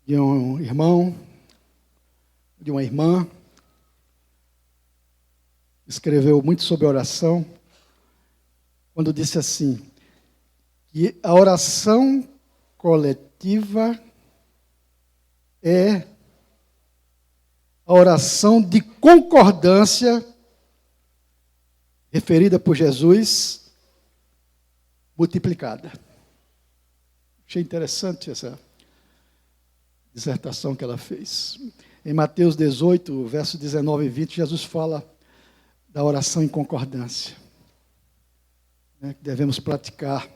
de um irmão, de uma irmã, escreveu muito sobre oração, quando disse assim, que a oração coletiva é a oração de concordância referida por Jesus, multiplicada. Achei interessante essa dissertação que ela fez. Em Mateus 18, versos 19 e 20, Jesus fala da oração em concordância, né, que devemos praticar.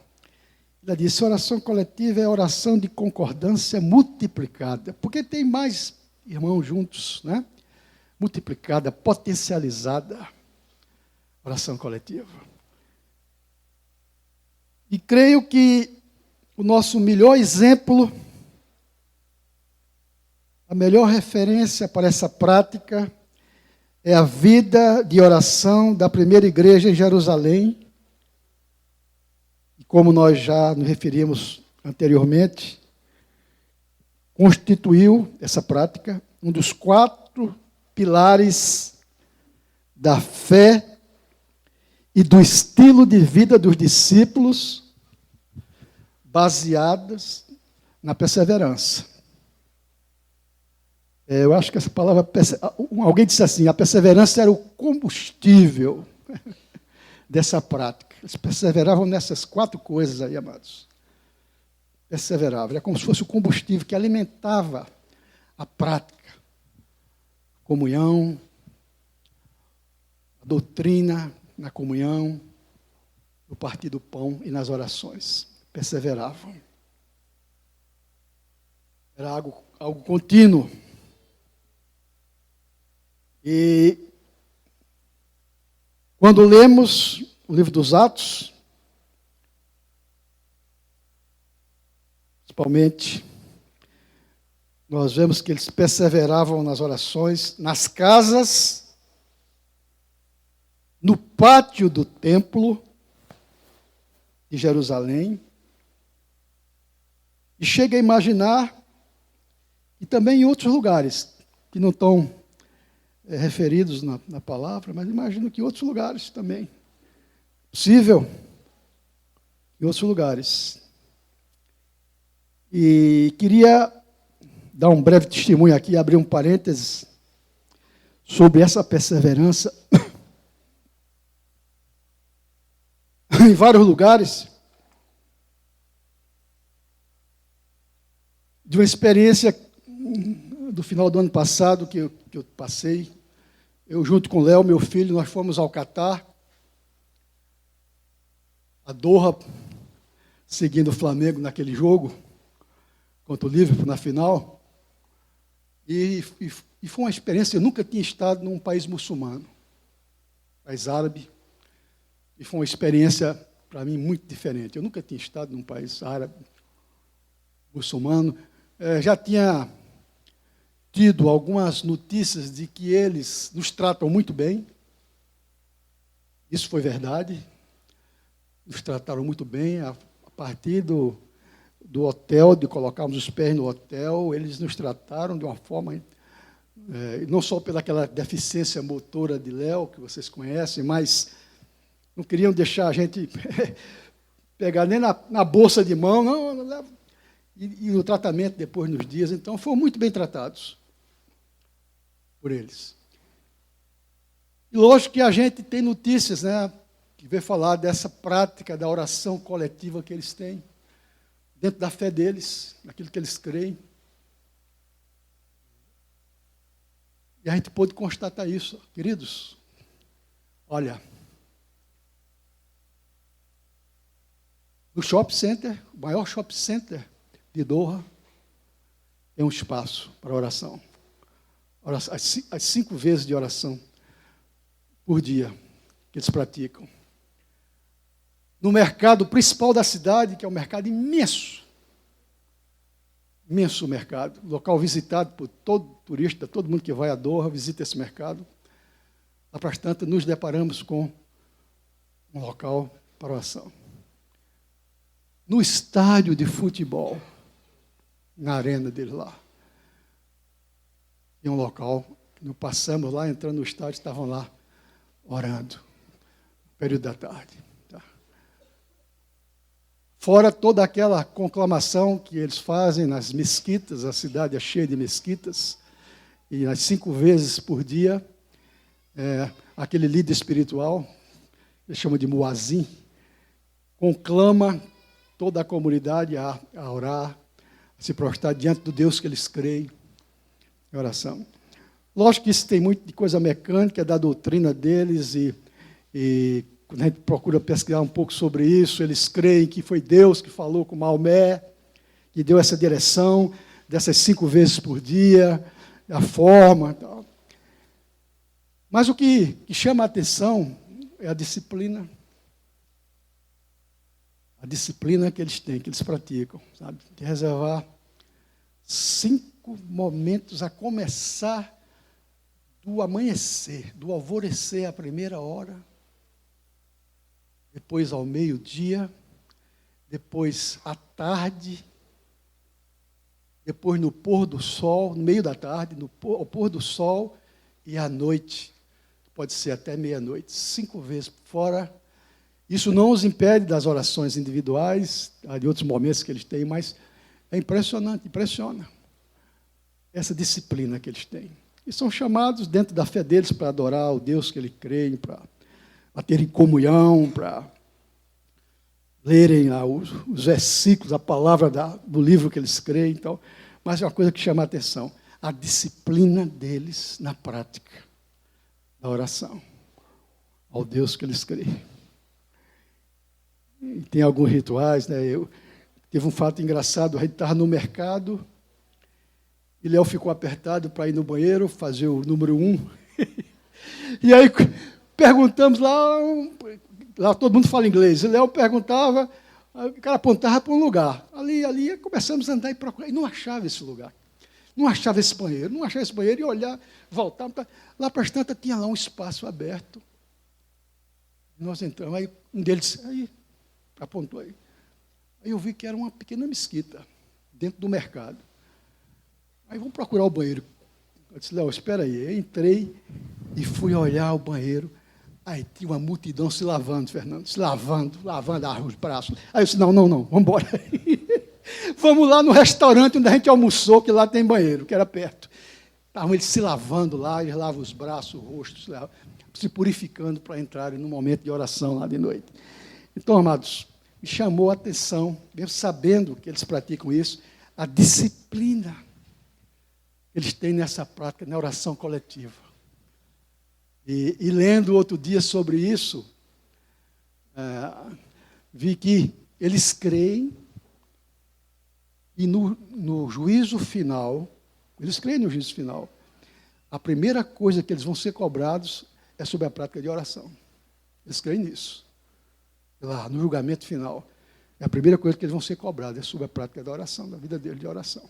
Ela disse, oração coletiva é oração de concordância multiplicada, porque tem mais irmãos juntos, né? Multiplicada, potencializada, oração coletiva. E creio que o nosso melhor exemplo, a melhor referência para essa prática é a vida de oração da primeira igreja em Jerusalém. E como nós já nos referimos anteriormente, constituiu essa prática um dos 4 pilares da fé e do estilo de vida dos discípulos, baseadas na perseverança. Eu acho que essa palavra, alguém disse assim, a perseverança era o combustível dessa prática. Eles perseveravam nessas 4 coisas aí, amados. Perseveravam, era como se fosse o combustível que alimentava a prática. A comunhão, a doutrina na comunhão, no partir do pão e nas orações. Perseveravam. Era algo contínuo. E quando lemos o livro dos Atos, principalmente, nós vemos que eles perseveravam nas orações, nas casas, no pátio do templo de Jerusalém, e chega a imaginar, e também em outros lugares, que não estão referidos na palavra, mas imagino que em outros lugares também. Possível, em outros lugares. E queria dar um breve testemunho aqui, abrir um parênteses, sobre essa perseverança. Em vários lugares, de uma experiência do final do ano passado que eu passei, eu junto com o Léo, meu filho, nós fomos ao Catar, a Doha, seguindo o Flamengo naquele jogo, contra o Liverpool na final, e foi uma experiência, eu nunca tinha estado num país muçulmano, país árabe, e foi uma experiência, para mim, muito diferente. Eu nunca tinha estado num país árabe, muçulmano. Já tinha tido algumas notícias de que eles nos tratam muito bem. Isso foi verdade. Nos trataram muito bem. A partir do hotel, de colocarmos os pés no hotel, eles nos trataram de uma forma, não só pelaquela deficiência motora de Léo, que vocês conhecem, mas não queriam deixar a gente pegar nem na bolsa de mão, não, e no tratamento depois nos dias. Então, foram muito bem tratados por eles. E lógico que a gente tem notícias, né, que vem falar dessa prática da oração coletiva que eles têm, dentro da fé deles, naquilo que eles creem. E a gente pôde constatar isso, queridos. Olha, no shopping center, o maior shopping center de Doha, tem um espaço para oração. As 5 vezes de oração por dia que eles praticam. No mercado principal da cidade, que é um mercado imenso, imenso mercado, local visitado por todo turista, todo mundo que vai a Doha visita esse mercado. Lá para tanto, nos deparamos com um local para oração. No estádio de futebol, na arena dele lá, Tem um local, nós passamos lá, entrando no estádio, estavam lá orando, no período da tarde. Tá? Fora toda aquela conclamação que eles fazem nas mesquitas, a cidade é cheia de mesquitas, e as 5 vezes por dia, aquele líder espiritual, ele chama de muazim, conclama toda a comunidade a orar, a se prostrar diante do Deus que eles creem, em oração. Lógico que isso tem muito de coisa mecânica, da doutrina deles, e quando a gente procura pesquisar um pouco sobre isso, eles creem que foi Deus que falou com Maomé, que deu essa direção, dessas 5 vezes por dia, a forma. Tal. Mas o que chama a atenção é a disciplina. A disciplina que eles têm, que eles praticam, sabe? De reservar 5 momentos a começar do amanhecer, do alvorecer à primeira hora, depois ao meio-dia, depois à tarde, depois no pôr do sol, no meio da tarde, ao pôr do sol e à noite, pode ser até meia-noite, 5 vezes fora. Isso não os impede das orações individuais, de outros momentos que eles têm, mas é impressionante, impressiona essa disciplina que eles têm. E são chamados dentro da fé deles para adorar o Deus que eles creem, para terem comunhão, para lerem os versículos, a palavra do livro que eles creem. Então, mas é uma coisa que chama a atenção, a disciplina deles na prática da oração ao Deus que eles creem. E tem alguns rituais, né? Teve um fato engraçado, a gente estava no mercado, e Léo ficou apertado para ir no banheiro, fazer o número 1. E aí perguntamos lá todo mundo fala inglês, e Léo perguntava, o cara apontava para um lugar. Ali, começamos a andar e procurar, e não achava esse lugar. Não achava esse banheiro, e olhar, voltar. Lá para as tantas tinha lá um espaço aberto. Nós entramos, aí um deles aí apontou aí. Aí eu vi que era uma pequena mesquita, dentro do mercado. Aí vamos procurar o banheiro. Eu disse, Léo, espera aí. Eu entrei e fui olhar o banheiro. Aí tinha uma multidão se lavando, Fernando, lavando os braços. Aí eu disse, não, vamos embora. Vamos lá no restaurante onde a gente almoçou, que lá tem banheiro, que era perto. Estavam eles se lavando lá, eles lavam os braços, o rosto, se purificando para entrarem no momento de oração lá de noite. Então, amados, me chamou a atenção, mesmo sabendo que eles praticam isso, a disciplina que eles têm nessa prática, na oração coletiva. E lendo outro dia sobre isso, vi que eles creem e no juízo final, eles creem no juízo final, a primeira coisa que eles vão ser cobrados é sobre a prática de oração. Eles creem nisso. Lá, no julgamento final, é a primeira coisa que eles vão ser cobrados, é sobre a prática da oração, da vida deles de oração.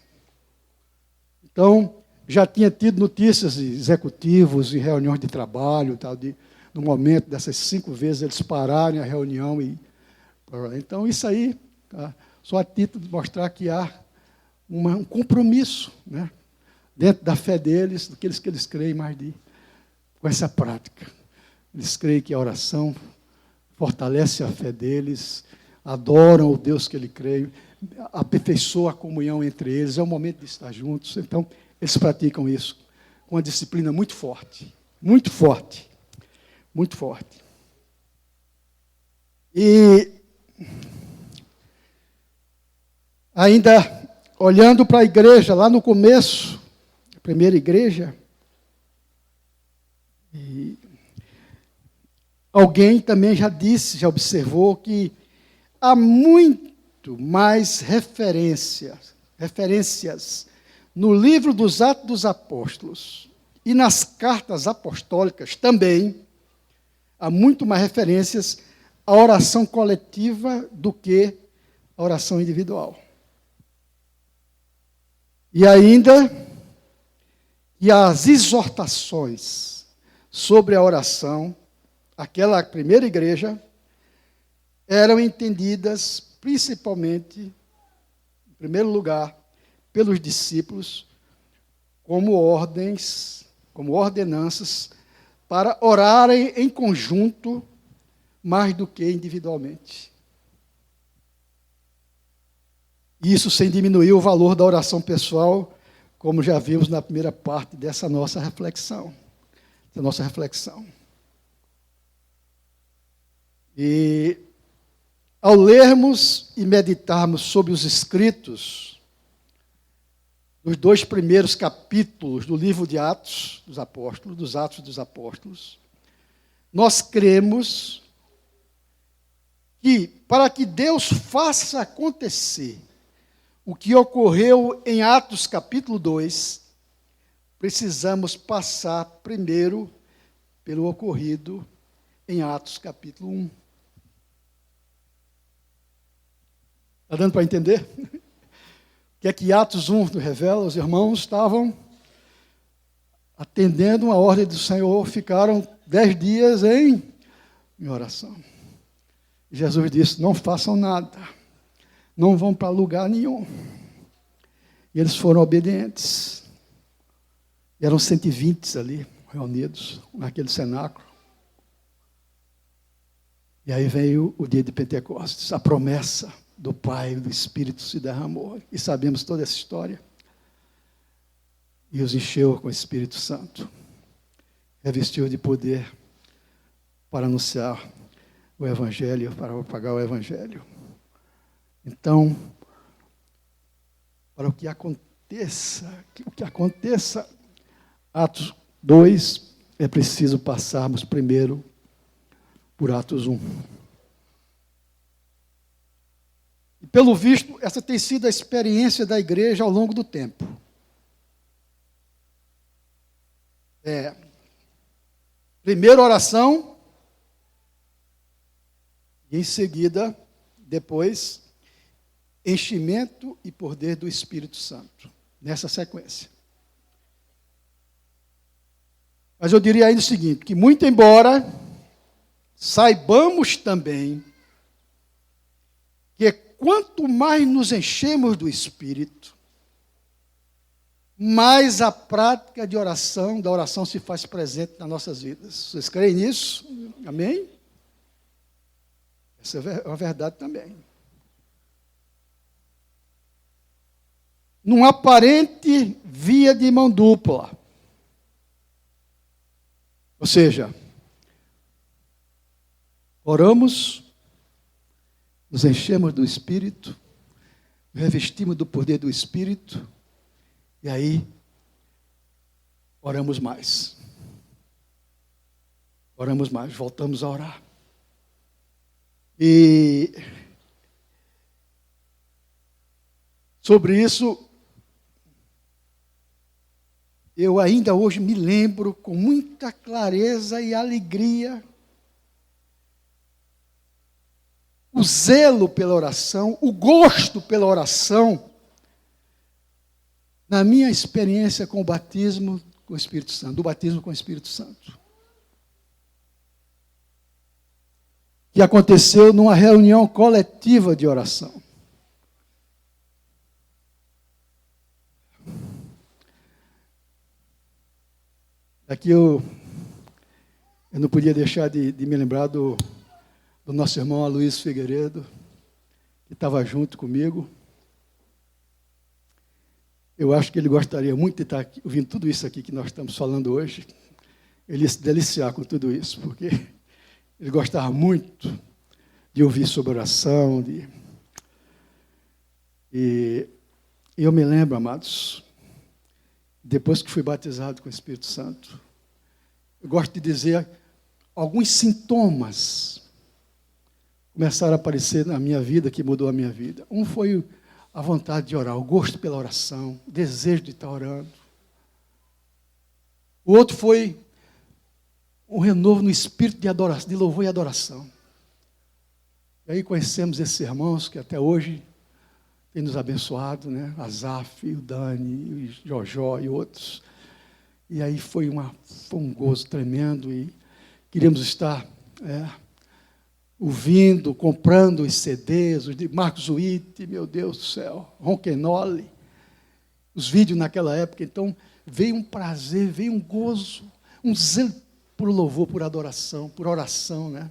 Então, já tinha tido notícias de executivos em reuniões de trabalho, tal, no momento dessas 5 vezes eles pararem a reunião. Então, isso aí, tá, só a título de mostrar que há um compromisso, né, dentro da fé deles, daqueles que eles creem mais com essa prática. Eles creem que a oração fortalece a fé deles, adoram o Deus que ele crê, aperfeiçoa a comunhão entre eles, é o momento de estar juntos. Então, eles praticam isso com uma disciplina muito forte, muito forte, muito forte. E ainda olhando para a igreja, lá no começo, a primeira igreja, alguém também já disse, já observou que há muito mais referências no livro dos Atos dos Apóstolos e nas cartas apostólicas também, há muito mais referências à oração coletiva do que à oração individual. E ainda, e as exortações sobre a oração, aquela primeira igreja, eram entendidas principalmente, em primeiro lugar, pelos discípulos, como ordens, como ordenanças, para orarem em conjunto mais do que individualmente. Isso sem diminuir o valor da oração pessoal, como já vimos na primeira parte dessa nossa reflexão. E ao lermos e meditarmos sobre os escritos dos 2 primeiros capítulos do livro de Atos dos Apóstolos, nós cremos que para que Deus faça acontecer o que ocorreu em Atos capítulo 2, precisamos passar primeiro pelo ocorrido em Atos capítulo 1. Está dando para entender? O que é que Atos 1 nos revela? Os irmãos estavam atendendo uma ordem do Senhor, ficaram 10 dias em oração. Jesus disse, não façam nada, não vão para lugar nenhum. E eles foram obedientes. E eram 120 ali, reunidos naquele cenáculo. E aí veio o dia de Pentecostes, a promessa do Pai, do Espírito se derramou. E sabemos toda essa história. E os encheu com o Espírito Santo. Revestiu de poder para anunciar o Evangelho, para propagar o Evangelho. Então, para que aconteça, Atos 2, é preciso passarmos primeiro por Atos 1. E, pelo visto, essa tem sido a experiência da igreja ao longo do tempo. Primeiro oração, e em seguida, depois, enchimento e poder do Espírito Santo, nessa sequência. Mas eu diria ainda o seguinte, que muito embora saibamos também que quanto mais nos enchemos do Espírito, mais a prática da oração se faz presente nas nossas vidas. Vocês creem nisso? Amém? Essa é uma verdade também. Numa aparente via de mão dupla. Ou seja, oramos, nos enchemos do Espírito, revestimos do poder do Espírito, e aí oramos mais. Oramos mais, voltamos a orar. E sobre isso, eu ainda hoje me lembro com muita clareza e alegria o zelo pela oração, o gosto pela oração, na minha experiência com o batismo com o Espírito Santo, do batismo com o Espírito Santo. Que aconteceu numa reunião coletiva de oração. Aqui eu não podia deixar de me lembrar do nosso irmão Aloysio Figueiredo, que estava junto comigo. Eu acho que ele gostaria muito de estar aqui, ouvindo tudo isso aqui que nós estamos falando hoje. Ele ia se deliciar com tudo isso, porque ele gostava muito de ouvir sobre oração. E eu me lembro, amados, depois que fui batizado com o Espírito Santo, eu gosto de dizer, alguns sintomas começaram a aparecer na minha vida, que mudou a minha vida. Um foi a vontade de orar, o gosto pela oração, o desejo de estar orando. O outro foi um renovo no espírito de adoração, de louvor e adoração. E aí conhecemos esses irmãos que até hoje têm nos abençoado, né? Azaf, o Dani, o Jojó e outros. E aí foi um gozo tremendo e queríamos estar ouvindo, comprando os CDs, os de Marcos Witt, meu Deus do céu, Ronquenole, os vídeos naquela época. Então, veio um prazer, veio um gozo, um zelo por louvor, por adoração, por oração, né?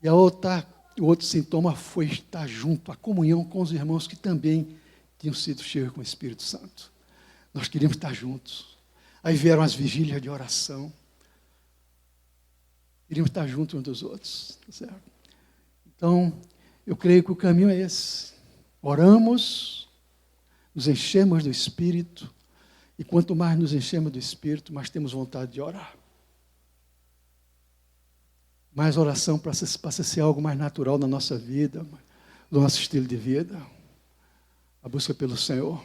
E o outro sintoma foi estar junto, a comunhão com os irmãos que também tinham sido cheios com o Espírito Santo. Nós queríamos estar juntos. Aí vieram as vigílias de oração. Queríamos estar juntos uns dos outros. Tá certo? Então, eu creio que o caminho é esse. Oramos, nos enchemos do Espírito, e quanto mais nos enchemos do Espírito, mais temos vontade de orar. Mais oração passa a ser algo mais natural na nossa vida, no nosso estilo de vida. A busca pelo Senhor.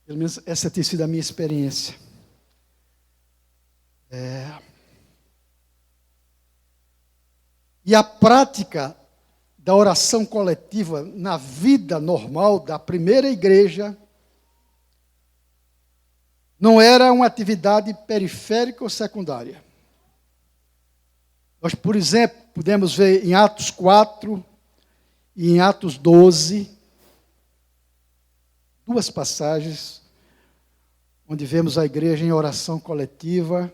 Pelo menos essa tem sido a minha experiência. E a prática da oração coletiva na vida normal da primeira igreja não era uma atividade periférica ou secundária. Nós, por exemplo, podemos ver em Atos 4 e em Atos 12, duas passagens, onde vemos a igreja em oração coletiva,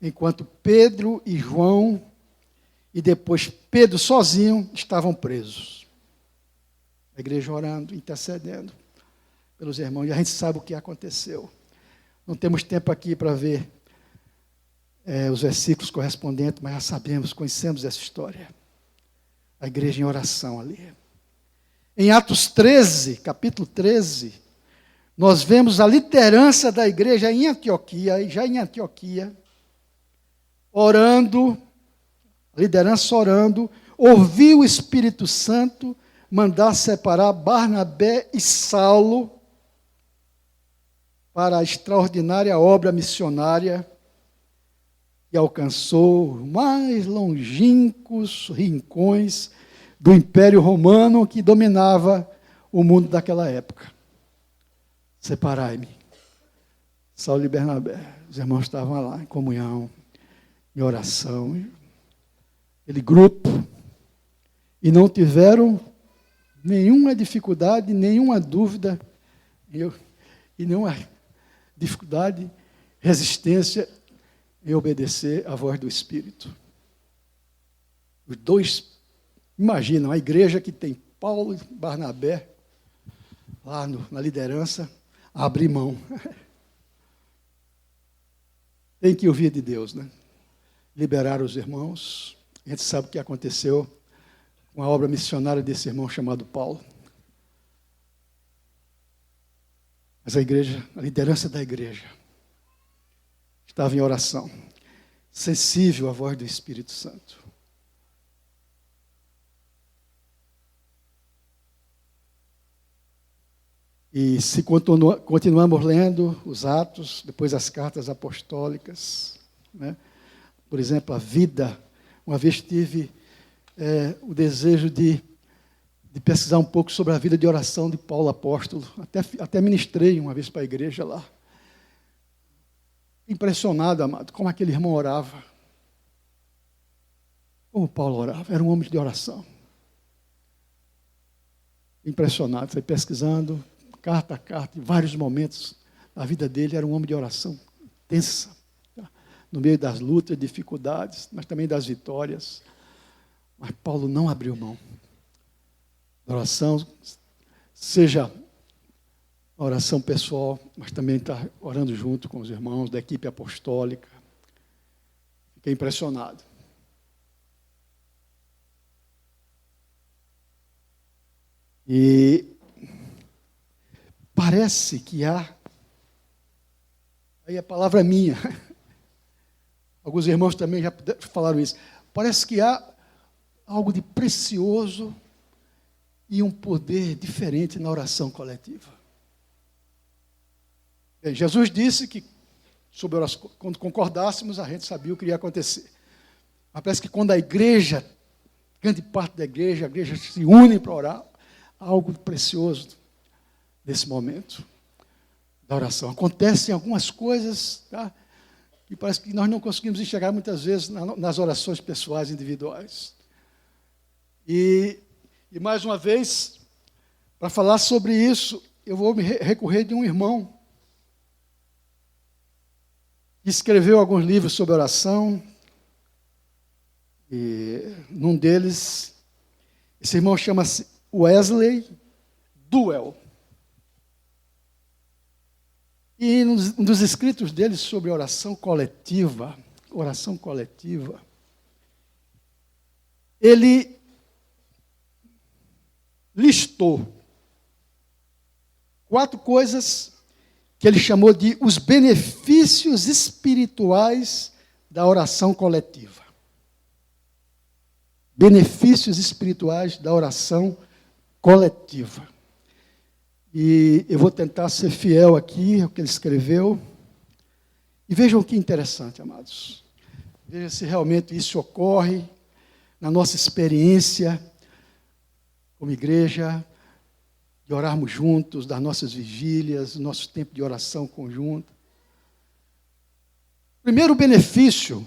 enquanto Pedro e João, e depois Pedro sozinho, estavam presos. A igreja orando, intercedendo pelos irmãos, e a gente sabe o que aconteceu. Não temos tempo aqui para ver os versículos correspondentes, mas já sabemos, conhecemos essa história. A igreja em oração ali. Em Atos 13, capítulo 13, nós vemos a liderança da igreja em Antioquia, já em Antioquia, orando, a liderança orando, ouviu o Espírito Santo mandar separar Barnabé e Saulo para a extraordinária obra missionária, e alcançou os mais longínquos rincões do Império Romano que dominava o mundo daquela época. Separai-me. Saulo e Bernabé, os irmãos estavam lá em comunhão, em oração, aquele grupo, e não tiveram nenhuma dificuldade, nenhuma dúvida, e nenhuma dificuldade, resistência em obedecer à voz do Espírito. Os dois, imaginam, a igreja que tem Paulo e Barnabé, lá na liderança, abrir mão. Tem que ouvir de Deus, né? Liberar os irmãos. A gente sabe o que aconteceu com a obra missionária desse irmão chamado Paulo. Mas a igreja, a liderança da igreja, estava em oração, sensível à voz do Espírito Santo. E se continuamos lendo os Atos, depois as cartas apostólicas, né? Por exemplo, a vida, uma vez tive o desejo de pesquisar um pouco sobre a vida de oração de Paulo apóstolo, até ministrei uma vez para a igreja lá. Impressionado, amado, como aquele irmão orava. Como Paulo orava, era um homem de oração. Impressionado, foi pesquisando, carta a carta, em vários momentos da vida dele, era um homem de oração intensa, tá? No meio das lutas, dificuldades, mas também das vitórias. Mas Paulo não abriu mão da oração, seja a oração pessoal, mas também está orando junto com os irmãos da equipe apostólica. Fiquei impressionado. E parece que há, aí a palavra é minha, alguns irmãos também já falaram isso, parece que há algo de precioso e um poder diferente na oração coletiva. Jesus disse que, quando concordássemos, a gente sabia o que iria acontecer. Mas parece que quando a igreja, grande parte da igreja, a igreja se une para orar, há algo precioso nesse momento da oração. Acontecem algumas coisas, tá? E parece que nós não conseguimos enxergar muitas vezes nas orações pessoais individuais. E mais uma vez, para falar sobre isso, eu vou me recorrer de um irmão que escreveu alguns livros sobre oração, e num deles, esse irmão chama-se Wesley Duell. E um dos escritos dele sobre oração coletiva, ele listou 4 coisas que ele chamou de os benefícios espirituais da oração coletiva. Benefícios espirituais da oração coletiva. E eu vou tentar ser fiel aqui ao que ele escreveu. E vejam que interessante, amados. Veja se realmente isso ocorre na nossa experiência como igreja, de orarmos juntos, das nossas vigílias, nosso tempo de oração conjunta. O primeiro benefício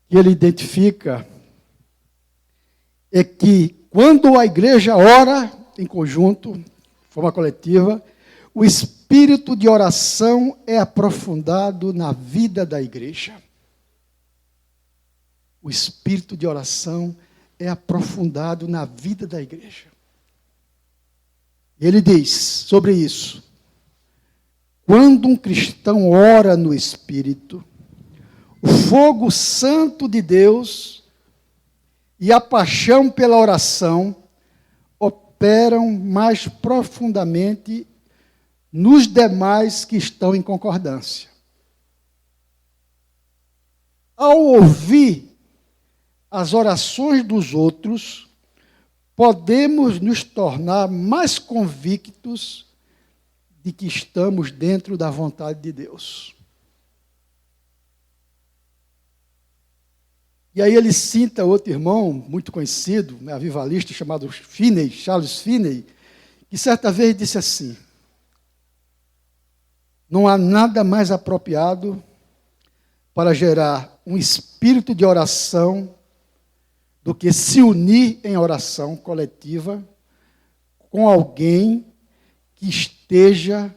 que ele identifica é que quando a igreja ora em conjunto, de forma coletiva, o espírito de oração é aprofundado na vida da igreja. O espírito de oração é aprofundado na vida da igreja. Ele diz sobre isso: quando um cristão ora no Espírito, o fogo santo de Deus e a paixão pela oração operam mais profundamente nos demais que estão em concordância. Ao ouvir as orações dos outros, podemos nos tornar mais convictos de que estamos dentro da vontade de Deus. E aí ele cita outro irmão muito conhecido, avivalista, chamado Finney, Charles Finney, que certa vez disse assim: não há nada mais apropriado para gerar um espírito de oração do que se unir em oração coletiva com alguém que esteja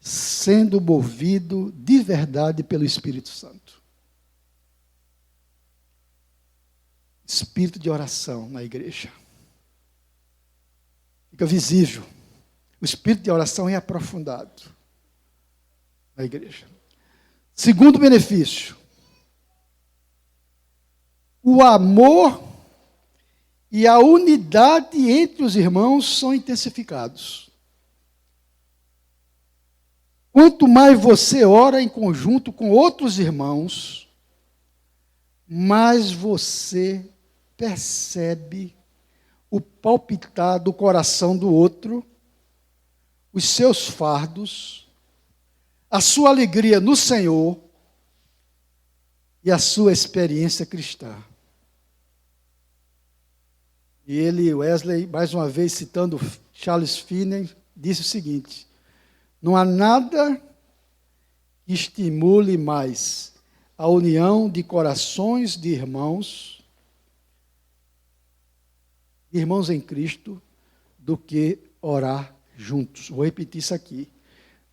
sendo movido de verdade pelo Espírito Santo. Espírito de oração na igreja. Fica visível. O espírito de oração é aprofundado na igreja. Segundo benefício, o amor e a unidade entre os irmãos são intensificados. Quanto mais você ora em conjunto com outros irmãos, mais você percebe o palpitar do coração do outro, os seus fardos, a sua alegria no Senhor e a sua experiência cristã. E ele, Wesley, mais uma vez citando Charles Finney, disse o seguinte: não há nada que estimule mais a união de corações de irmãos em Cristo, do que orar juntos. Vou repetir isso aqui.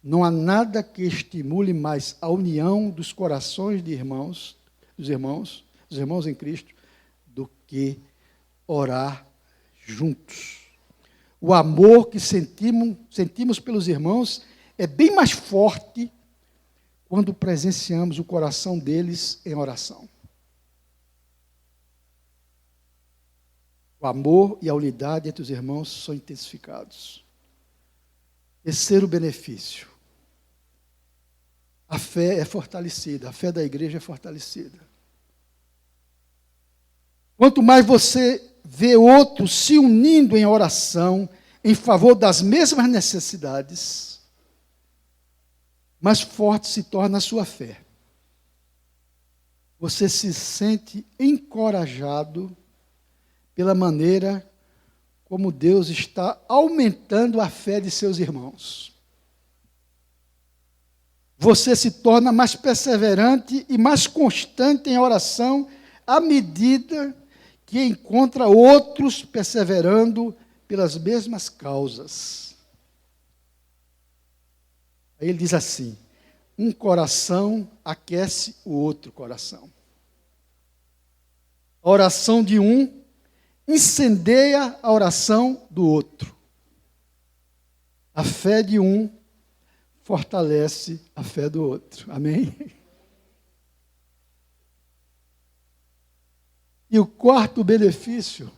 Não há nada que estimule mais a união dos corações de irmãos, dos irmãos em Cristo, do que orar juntos. O amor que sentimos pelos irmãos é bem mais forte quando presenciamos o coração deles em oração. O amor e a unidade entre os irmãos são intensificados. Terceiro benefício: a fé é fortalecida, a fé da igreja é fortalecida. Quanto mais você vê outros se unindo em oração em favor das mesmas necessidades, mais forte se torna a sua fé. Você se sente encorajado pela maneira como Deus está aumentando a fé de seus irmãos. Você se torna mais perseverante e mais constante em oração à medida que encontra outros perseverando pelas mesmas causas. Aí ele diz assim: um coração aquece o outro coração. A oração de um incendeia a oração do outro. A fé de um fortalece a fé do outro. Amém? E o quarto benefício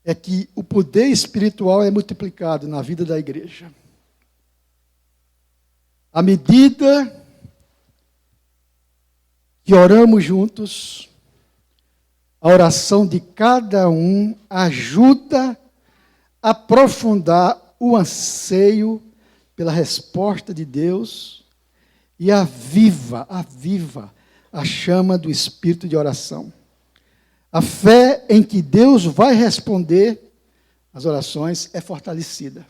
é que o poder espiritual é multiplicado na vida da igreja. À medida que oramos juntos, a oração de cada um ajuda a aprofundar o anseio pela resposta de Deus e aviva a chama do espírito de oração. A fé em que Deus vai responder às orações é fortalecida.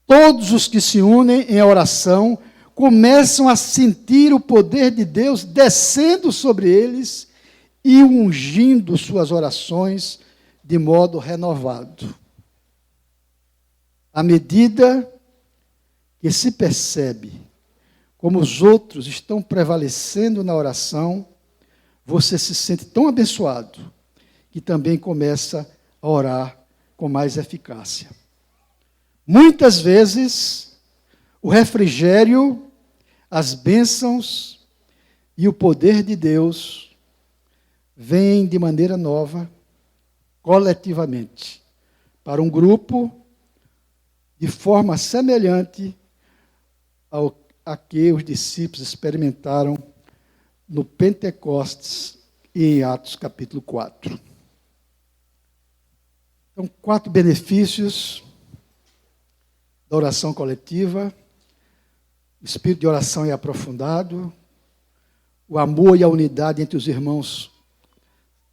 Todos os que se unem em oração começam a sentir o poder de Deus descendo sobre eles e ungindo suas orações de modo renovado. À medida que se percebe como os outros estão prevalecendo na oração, você se sente tão abençoado que também começa a orar com mais eficácia. Muitas vezes, o refrigério, as bênçãos e o poder de Deus vêm de maneira nova, coletivamente, para um grupo, de forma semelhante a que os discípulos experimentaram no Pentecostes e em Atos capítulo 4. Então, 4 benefícios da oração coletiva: o espírito de oração é aprofundado, o amor e a unidade entre os irmãos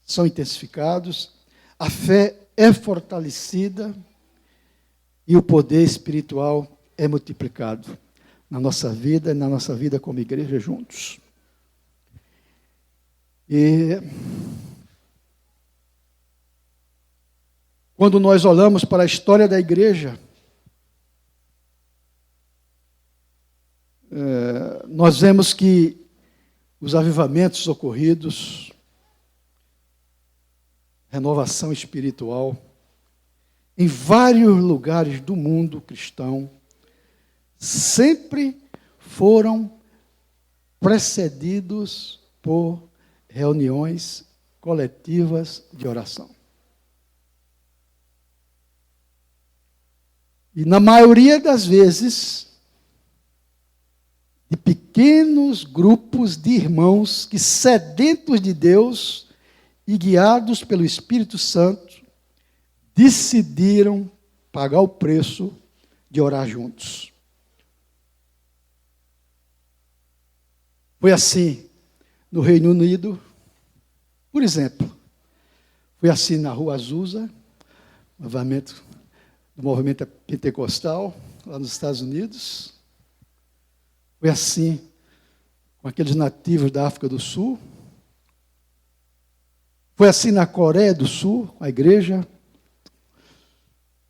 são intensificados, a fé é fortalecida e o poder espiritual é multiplicado na nossa vida e na nossa vida como igreja juntos. E quando nós olhamos para a história da igreja, nós vemos que os avivamentos ocorridos, renovação espiritual, em vários lugares do mundo cristão, sempre foram precedidos por reuniões coletivas de oração. E na maioria das vezes, de pequenos grupos de irmãos que, sedentos de Deus e guiados pelo Espírito Santo, decidiram pagar o preço de orar juntos. Foi assim no Reino Unido, por exemplo. Foi assim na Rua Azusa, do movimento pentecostal, lá nos Estados Unidos. Foi assim com aqueles nativos da África do Sul. Foi assim na Coreia do Sul, a igreja,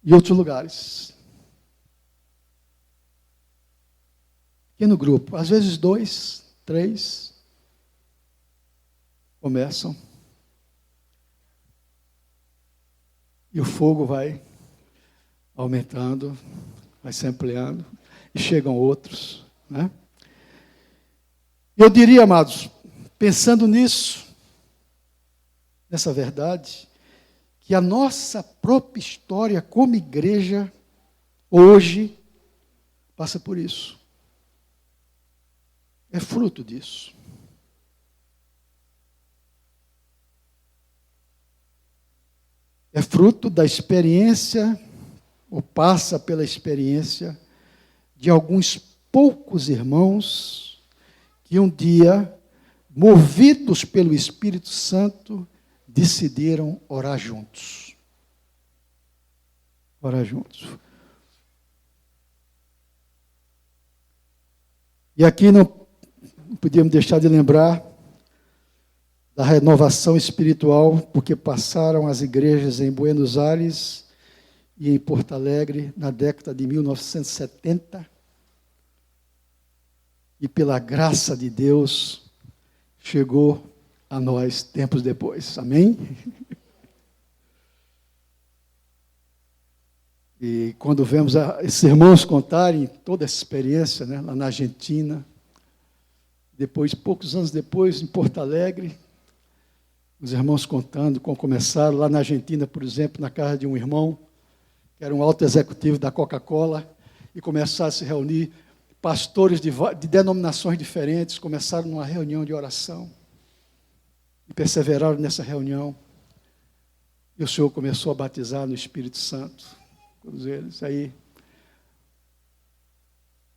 e outros lugares. Pequeno grupo, às vezes 2, 3, começam. E o fogo vai aumentando, vai se ampliando, e chegam outros, né? Eu diria, amados, pensando nisso, nessa verdade, que a nossa própria história como igreja, hoje, passa por isso. É fruto disso. É fruto da experiência, ou passa pela experiência, de alguns poucos irmãos que um dia, movidos pelo Espírito Santo, decidiram orar juntos. Orar juntos. E aqui não podíamos deixar de lembrar da renovação espiritual, porque passaram as igrejas em Buenos Aires e em Porto Alegre, na década de 1970. E pela graça de Deus, chegou a nós tempos depois. Amém? E quando vemos esses irmãos contarem toda essa experiência, né, lá na Argentina, depois, poucos anos depois, em Porto Alegre, os irmãos contando como começaram lá na Argentina, por exemplo, na casa de um irmão, que era um alto executivo da Coca-Cola, e começaram a se reunir, pastores de denominações diferentes, começaram numa reunião de oração, e perseveraram nessa reunião, e o Senhor começou a batizar no Espírito Santo, todos eles. Aí,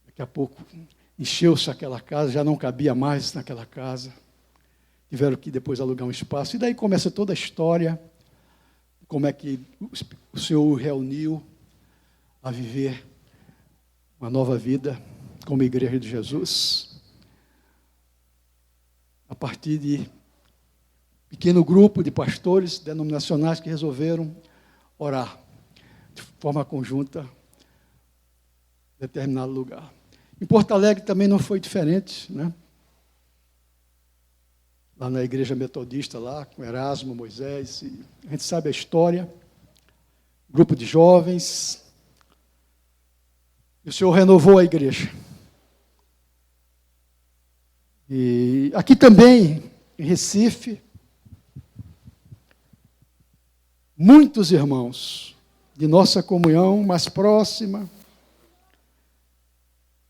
daqui a pouco, encheu-se aquela casa, já não cabia mais naquela casa, tiveram que depois alugar um espaço, e daí começa toda a história, como é que o Senhor o reuniu a viver uma nova vida como Igreja de Jesus, a partir de um pequeno grupo de pastores denominacionais que resolveram orar de forma conjunta em determinado lugar. Em Porto Alegre também não foi diferente, né? Lá na igreja metodista, lá com Erasmo, Moisés, e a gente sabe a história, grupo de jovens, e o Senhor renovou a igreja. E aqui também, em Recife, muitos irmãos de nossa comunhão mais próxima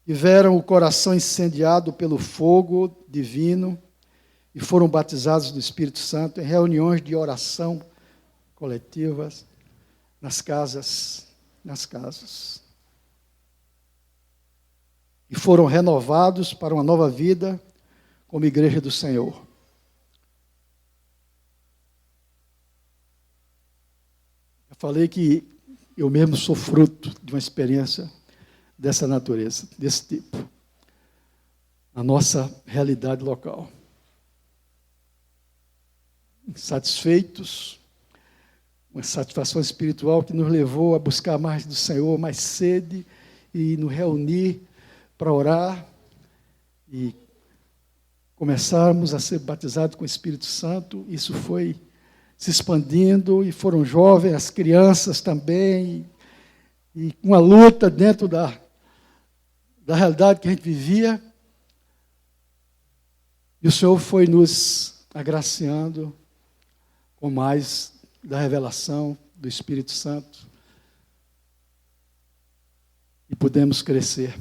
tiveram o coração incendiado pelo fogo divino e foram batizados do Espírito Santo em reuniões de oração coletivas nas casas. E foram renovados para uma nova vida como igreja do Senhor. Eu falei que eu mesmo sou fruto de uma experiência dessa natureza, desse tipo, na nossa realidade local. Insatisfeitos, uma satisfação espiritual que nos levou a buscar mais do Senhor, mais sede, e nos reunir para orar, e começarmos a ser batizados com o Espírito Santo. Isso foi se expandindo, e foram jovens, as crianças também, e uma luta dentro da realidade que a gente vivia, e o Senhor foi nos agraciando com mais da revelação do Espírito Santo, e pudemos crescer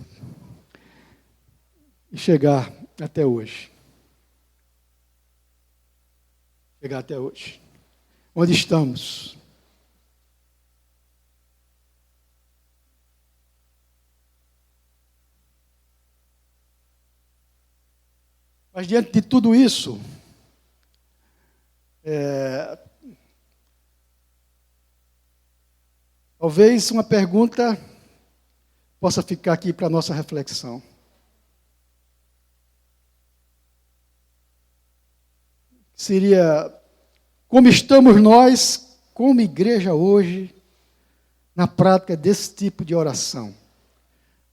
e chegar até hoje. Onde estamos? Mas diante de tudo isso, talvez uma pergunta possa ficar aqui para a nossa reflexão. Seria: como estamos nós, como igreja hoje, na prática desse tipo de oração?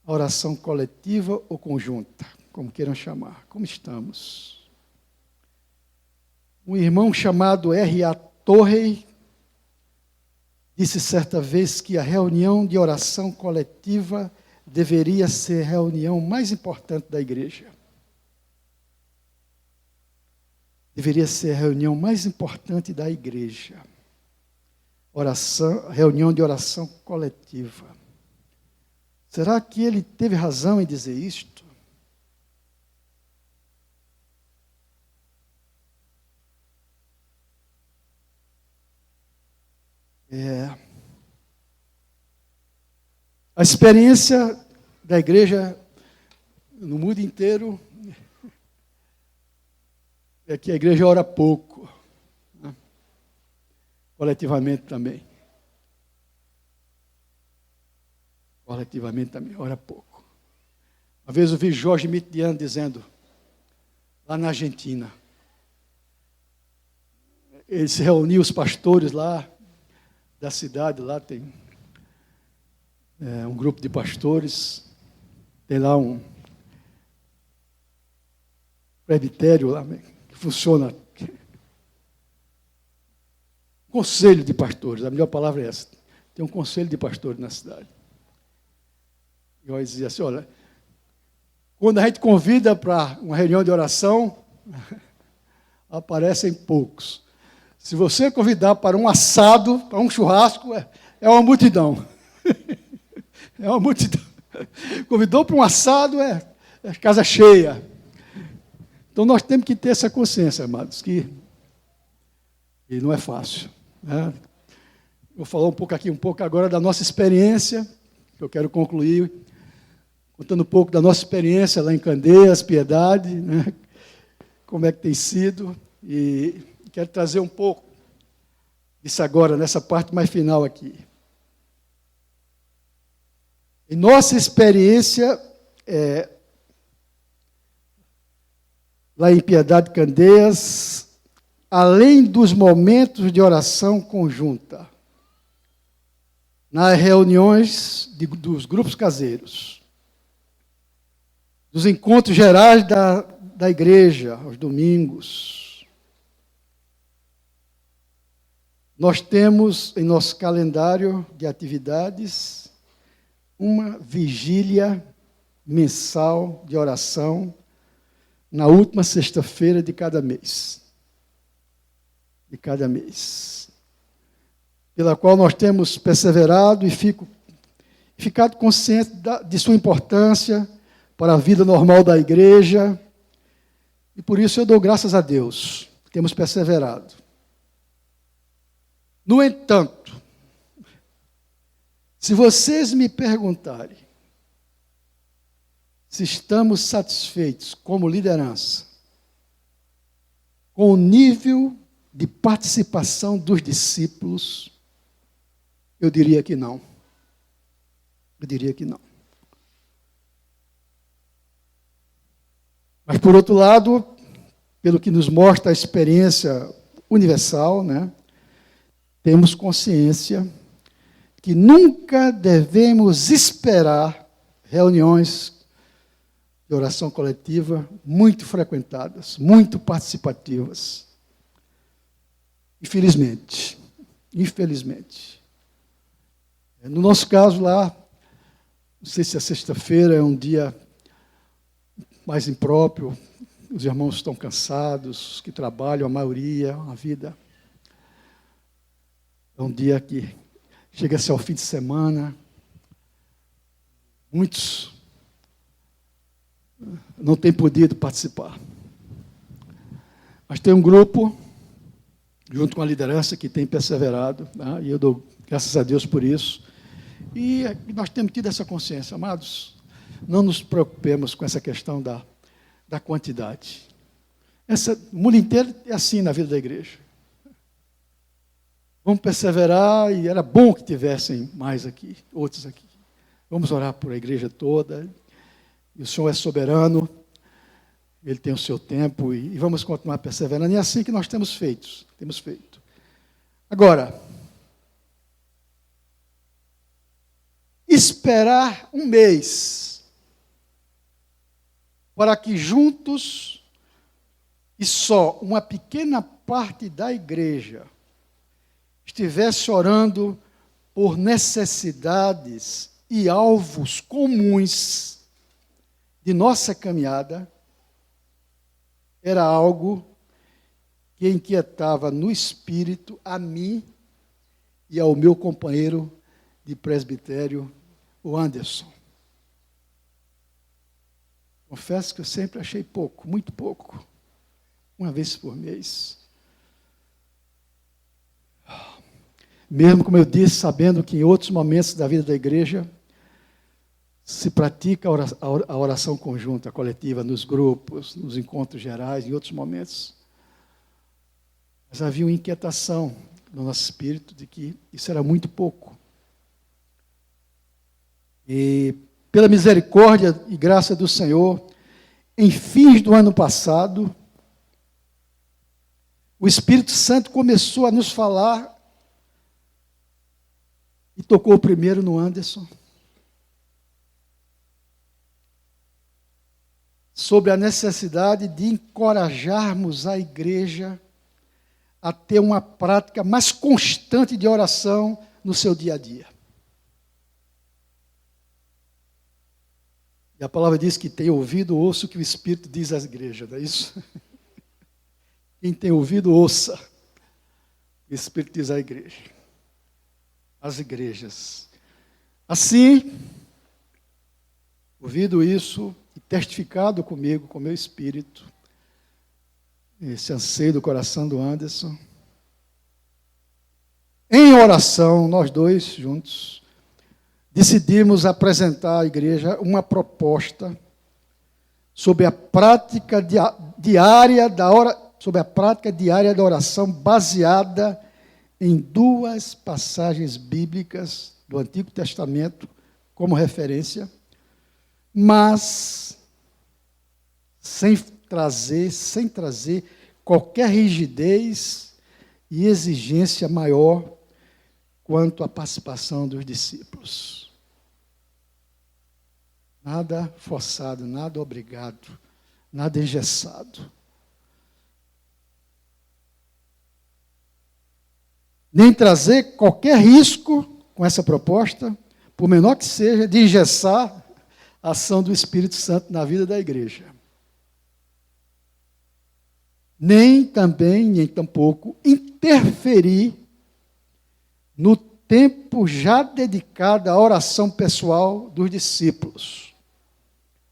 A oração coletiva ou conjunta, como queiram chamar. Como estamos? Um irmão chamado R.A. Torrey disse certa vez que a reunião de oração coletiva deveria ser a reunião mais importante da igreja. Deveria ser a reunião mais importante da igreja. Reunião de oração coletiva. Será que ele teve razão em dizer isto? A experiência da igreja no mundo inteiro é que a igreja ora pouco, né? Coletivamente também. Ora pouco. Uma vez eu vi Jorge Mitian dizendo, lá na Argentina, ele se reuniu, os pastores lá da cidade, lá tem um grupo de pastores, tem lá um presbitério lá, que funciona. Conselho de pastores, a melhor palavra é essa. Tem um conselho de pastores na cidade. E eu dizia assim, olha, quando a gente convida para uma reunião de oração, aparecem poucos. Se você convidar para um assado, para um churrasco, é uma multidão. É uma multidão. Convidou para um assado, é casa cheia. Então nós temos que ter essa consciência, amados, que não é fácil. Né? Vou falar um pouco agora da nossa experiência, que eu quero concluir, contando um pouco da nossa experiência lá em Candeias, Piedade, né? Como é que tem sido, e quero trazer um pouco disso agora, nessa parte mais final aqui. Em nossa experiência, lá em Piedade, Candeias, além dos momentos de oração conjunta, nas reuniões dos grupos caseiros, dos encontros gerais da igreja, aos domingos, nós temos em nosso calendário de atividades uma vigília mensal de oração na última sexta-feira de cada mês. De cada mês. Pela qual nós temos perseverado e ficado conscientes de sua importância para a vida normal da igreja. E por isso eu dou graças a Deus. Temos perseverado. No entanto, se vocês me perguntarem se estamos satisfeitos como liderança com o nível de participação dos discípulos, eu diria que não. Eu diria que não. Mas, por outro lado, pelo que nos mostra a experiência universal, né, temos consciência que nunca devemos esperar reuniões de oração coletiva muito frequentadas, muito participativas. Infelizmente. No nosso caso lá, não sei se a sexta-feira é um dia mais impróprio, os irmãos estão cansados, que trabalham, a maioria, a vida. É um dia que chega-se ao fim de semana, muitos não têm podido participar. Mas tem um grupo, junto com a liderança, que tem perseverado, né? E eu dou graças a Deus por isso. E nós temos tido essa consciência, amados, não nos preocupemos com essa questão da quantidade. O mundo inteiro é assim na vida da igreja. Vamos perseverar, e era bom que tivessem mais aqui, outros aqui. Vamos orar por a igreja toda, e o Senhor é soberano, Ele tem o seu tempo, e vamos continuar perseverando, e é assim que nós temos feito. Agora, esperar um mês para que juntos e só uma pequena parte da igreja estivesse orando por necessidades e alvos comuns de nossa caminhada, era algo que inquietava no espírito a mim e ao meu companheiro de presbitério, o Anderson. Confesso que eu sempre achei pouco, muito pouco, uma vez por mês. Mesmo, como eu disse, sabendo que em outros momentos da vida da igreja se pratica a oração conjunta, a coletiva, nos grupos, nos encontros gerais, em outros momentos. Mas havia uma inquietação no nosso espírito de que isso era muito pouco. E, pela misericórdia e graça do Senhor, em fins do ano passado, o Espírito Santo começou a nos falar e tocou primeiro no Anderson, sobre a necessidade de encorajarmos a igreja a ter uma prática mais constante de oração no seu dia a dia. E a palavra diz que tem ouvido, ouça o que o Espírito diz às igrejas, não é isso? Quem tem ouvido, ouça. O Espírito diz à igreja. Às igrejas. Assim, ouvido isso e testificado comigo, com meu espírito, esse anseio do coração do Anderson, em oração, nós dois juntos, decidimos apresentar à igreja uma proposta sobre a prática diária da oração baseada em duas passagens bíblicas do Antigo Testamento como referência, mas sem trazer qualquer rigidez e exigência maior quanto à participação dos discípulos. Nada forçado, nada obrigado, nada engessado. Nem trazer qualquer risco com essa proposta, por menor que seja, de engessar a ação do Espírito Santo na vida da igreja. Nem tampouco interferir no tempo já dedicado à oração pessoal dos discípulos.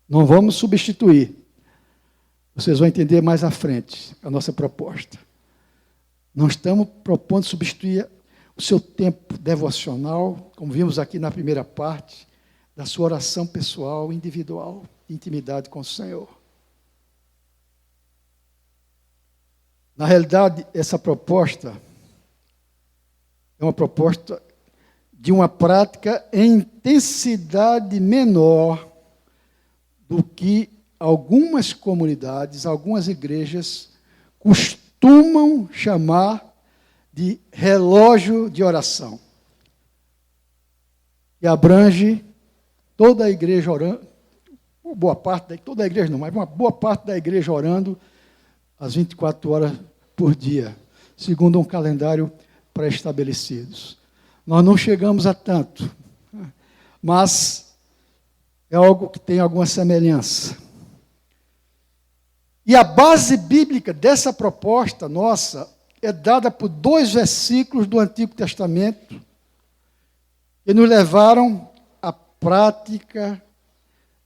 Não vamos substituir. Vocês vão entender mais à frente a nossa proposta. Não estamos propondo substituir o seu tempo devocional, como vimos aqui na primeira parte, da sua oração pessoal, individual, de intimidade com o Senhor. Na realidade, essa proposta é uma proposta de uma prática em intensidade menor do que algumas comunidades, algumas igrejas costumam chamar de relógio de oração, que abrange toda a igreja orando, boa parte, toda a igreja não, mas uma boa parte da igreja orando às 24 horas por dia, segundo um calendário pré-estabelecidos. Nós não chegamos a tanto, mas é algo que tem alguma semelhança. E a base bíblica dessa proposta nossa é dada por 2 versículos do Antigo Testamento que nos levaram à prática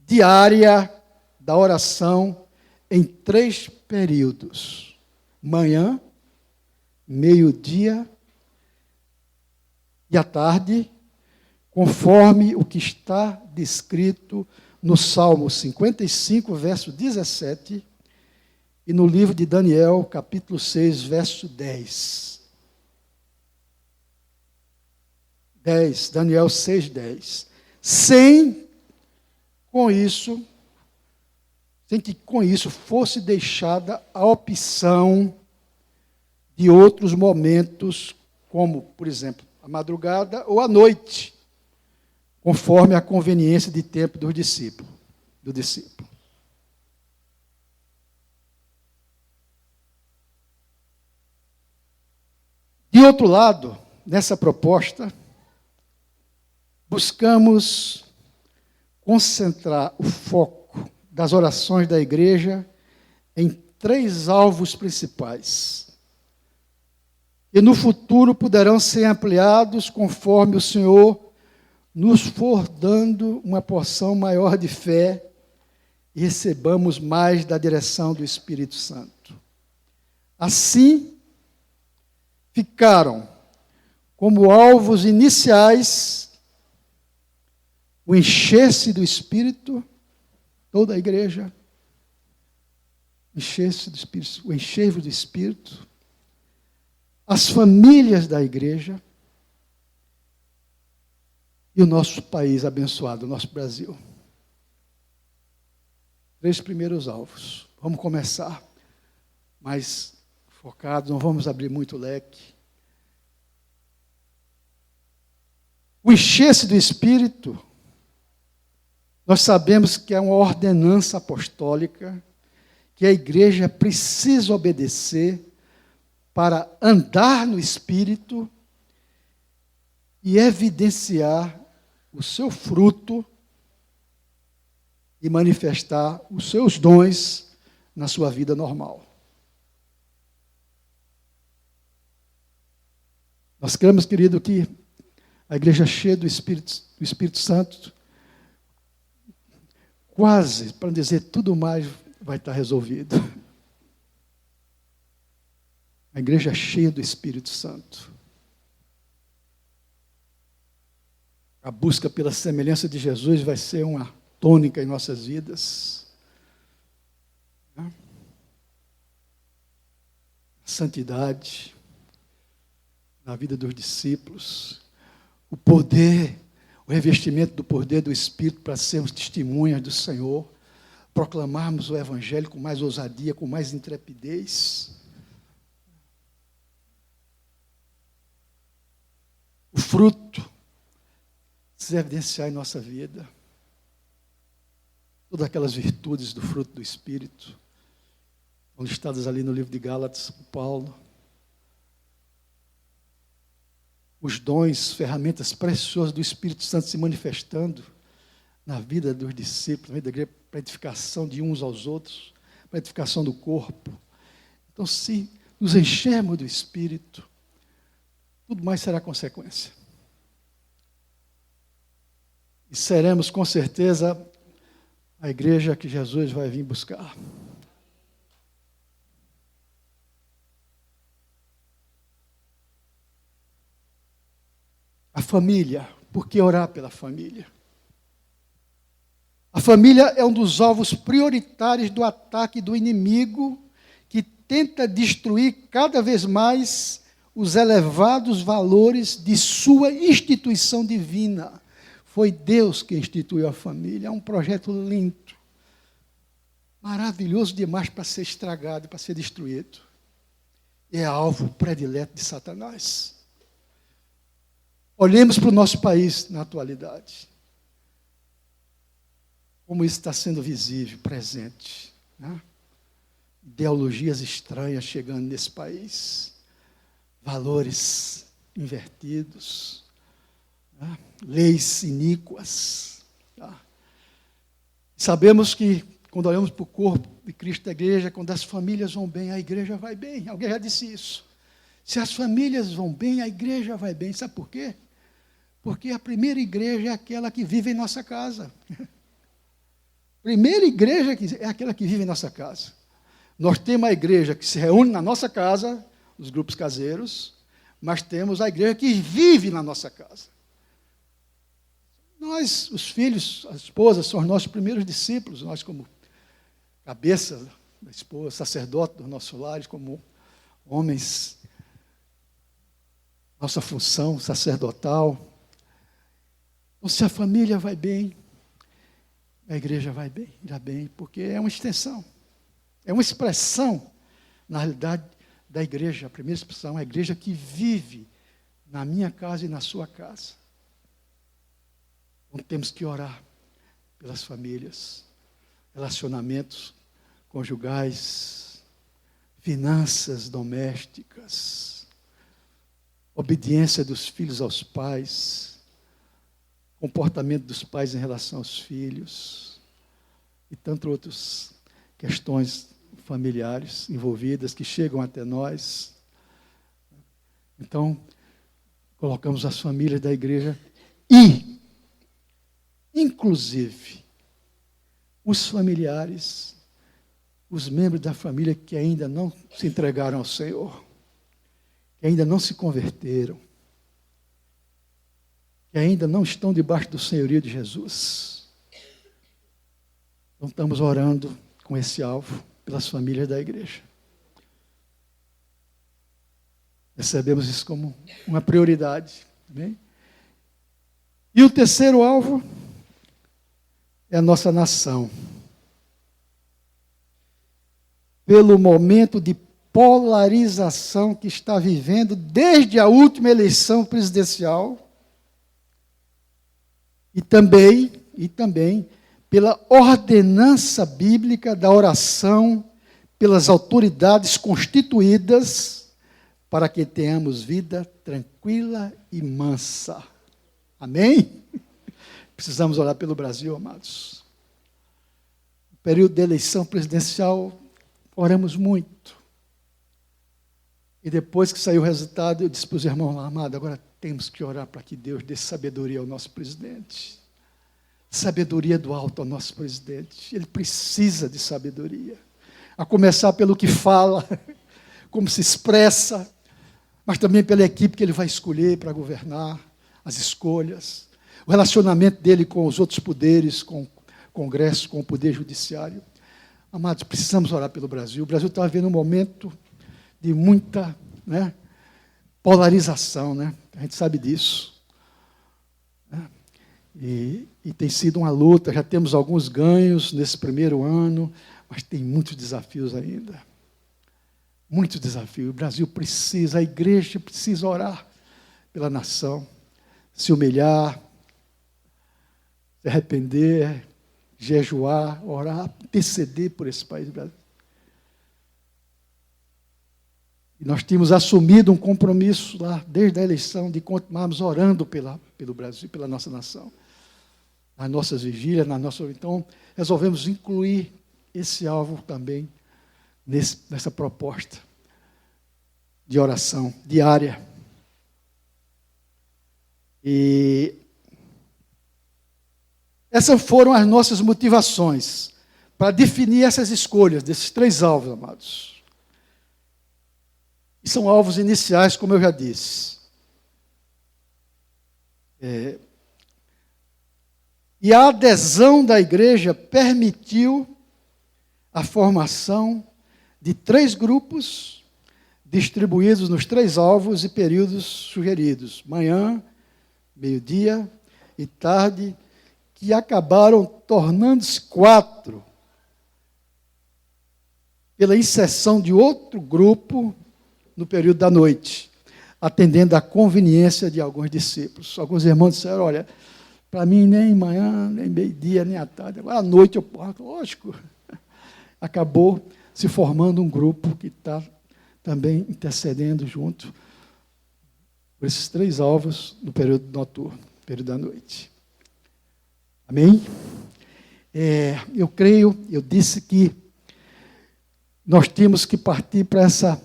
diária da oração em 3 períodos: manhã, meio-dia e à tarde, conforme o que está descrito no Salmo 55, verso 17, e no livro de Daniel, capítulo 6, verso 10. Daniel 6, 10. Sem que com isso fosse deixada a opção de outros momentos, como, por exemplo, a madrugada ou a noite, conforme a conveniência de tempo do discípulo. De outro lado, nessa proposta, buscamos concentrar o foco das orações da igreja em 3 alvos principais, que no futuro poderão ser ampliados conforme o Senhor nos for dando uma porção maior de fé e recebamos mais da direção do Espírito Santo. Assim, ficaram como alvos iniciais o encher-se do Espírito, toda a igreja, encher-se do Espírito, o encher do Espírito, as famílias da igreja e o nosso país abençoado, o nosso Brasil. 3 primeiros alvos. Vamos começar mais focados, não vamos abrir muito leque. O encher-se do Espírito Nós sabemos que é uma ordenança apostólica que a igreja precisa obedecer para andar no Espírito e evidenciar o seu fruto e manifestar os seus dons na sua vida normal. Nós cremos, querido, que a igreja cheia do Espírito Santo, quase, para não dizer tudo mais, vai estar resolvido. A igreja cheia do Espírito Santo. A busca pela semelhança de Jesus vai ser uma tônica em nossas vidas. A santidade na vida dos discípulos. O poder, o revestimento do poder do Espírito para sermos testemunhas do Senhor. Proclamarmos o Evangelho com mais ousadia, com mais intrepidez. O fruto se evidenciar em nossa vida. Todas aquelas virtudes do fruto do Espírito, estão listadas ali no livro de Gálatas, por Paulo. Os dons, ferramentas preciosas do Espírito Santo se manifestando na vida dos discípulos, na vida da igreja, para a edificação de uns aos outros, para a edificação do corpo. Então, se nos enchermos do Espírito, tudo mais será consequência. E seremos, com certeza, a igreja que Jesus vai vir buscar. A família, por que orar pela família? A família é um dos alvos prioritários do ataque do inimigo, que tenta destruir cada vez mais os elevados valores de sua instituição divina. Foi Deus que instituiu a família. É um projeto lindo, maravilhoso demais para ser estragado, para ser destruído. É alvo predileto de Satanás. Olhemos para o nosso país na atualidade. Como isso está sendo visível, presente. Né? Ideologias estranhas chegando nesse país. Valores invertidos. Né? Leis iníquas. Tá? Sabemos que, quando olhamos para o corpo de Cristo da igreja, quando as famílias vão bem, a igreja vai bem. Alguém já disse isso. Se as famílias vão bem, a igreja vai bem. Sabe por quê? Porque a primeira igreja é aquela que vive em nossa casa. Primeira igreja é aquela que vive em nossa casa. Nós temos a igreja que se reúne na nossa casa, os grupos caseiros, mas temos a igreja que vive na nossa casa. Nós, os filhos, a esposa, são os nossos primeiros discípulos, nós como cabeça da esposa, sacerdote dos nossos lares, como homens, nossa função sacerdotal. Então, se a família vai bem, a igreja vai bem, irá bem, porque é uma extensão, é uma expressão, na realidade, da igreja. A primeira expressão é a igreja que vive na minha casa e na sua casa. Então, temos que orar pelas famílias, relacionamentos conjugais, finanças domésticas, obediência dos filhos aos pais, comportamento dos pais em relação aos filhos e tantas outras questões familiares envolvidas que chegam até nós. Então, colocamos as famílias da igreja e, inclusive, os familiares, os membros da família que ainda não se entregaram ao Senhor, que ainda não se converteram, que ainda não estão debaixo do senhorio de Jesus. Então, estamos orando com esse alvo pelas famílias da igreja. Recebemos isso como uma prioridade. Amém? E o terceiro alvo é a nossa nação. Pelo momento de polarização que está vivendo desde a última eleição presidencial, e também pela ordenança bíblica da oração, pelas autoridades constituídas, para que tenhamos vida tranquila e mansa. Amém? Precisamos orar pelo Brasil, amados. No período da eleição presidencial, oramos muito. E depois que saiu o resultado, eu disse para os irmãos lá, amado, agora temos que orar para que Deus dê sabedoria ao nosso presidente. Sabedoria do alto ao nosso presidente. Ele precisa de sabedoria. A começar pelo que fala, como se expressa, mas também pela equipe que ele vai escolher para governar, as escolhas, o relacionamento dele com os outros poderes, com o Congresso, com o Poder Judiciário. Amados, precisamos orar pelo Brasil. O Brasil está vivendo um momento de muita polarização, a gente sabe disso. E tem sido uma luta, já temos alguns ganhos nesse primeiro ano, mas tem muitos desafios ainda. Muitos desafios. O Brasil precisa, a igreja precisa orar pela nação, se humilhar, se arrepender, jejuar, orar, interceder por esse país do Brasil. E nós tínhamos assumido um compromisso lá, desde a eleição, de continuarmos orando pelo Brasil, pela nossa nação. Nas nossas vigílias, então, resolvemos incluir esse alvo também nessa proposta de oração diária. E essas foram as nossas motivações para definir essas escolhas desses 3 alvos, amados. E são alvos iniciais, como eu já disse. E a adesão da igreja permitiu a formação de 3 grupos distribuídos nos 3 alvos e períodos sugeridos, manhã, meio-dia e tarde, que acabaram tornando-se 4, pela inserção de outro grupo no período da noite, atendendo à conveniência de alguns discípulos. Alguns irmãos disseram, olha, para mim nem manhã, nem meio-dia, nem à tarde, agora à noite eu posso, lógico. Acabou se formando um grupo que está também intercedendo junto por esses 3 alvos no período noturno, período da noite. Amém? Eu creio, eu disse que nós temos que partir para essa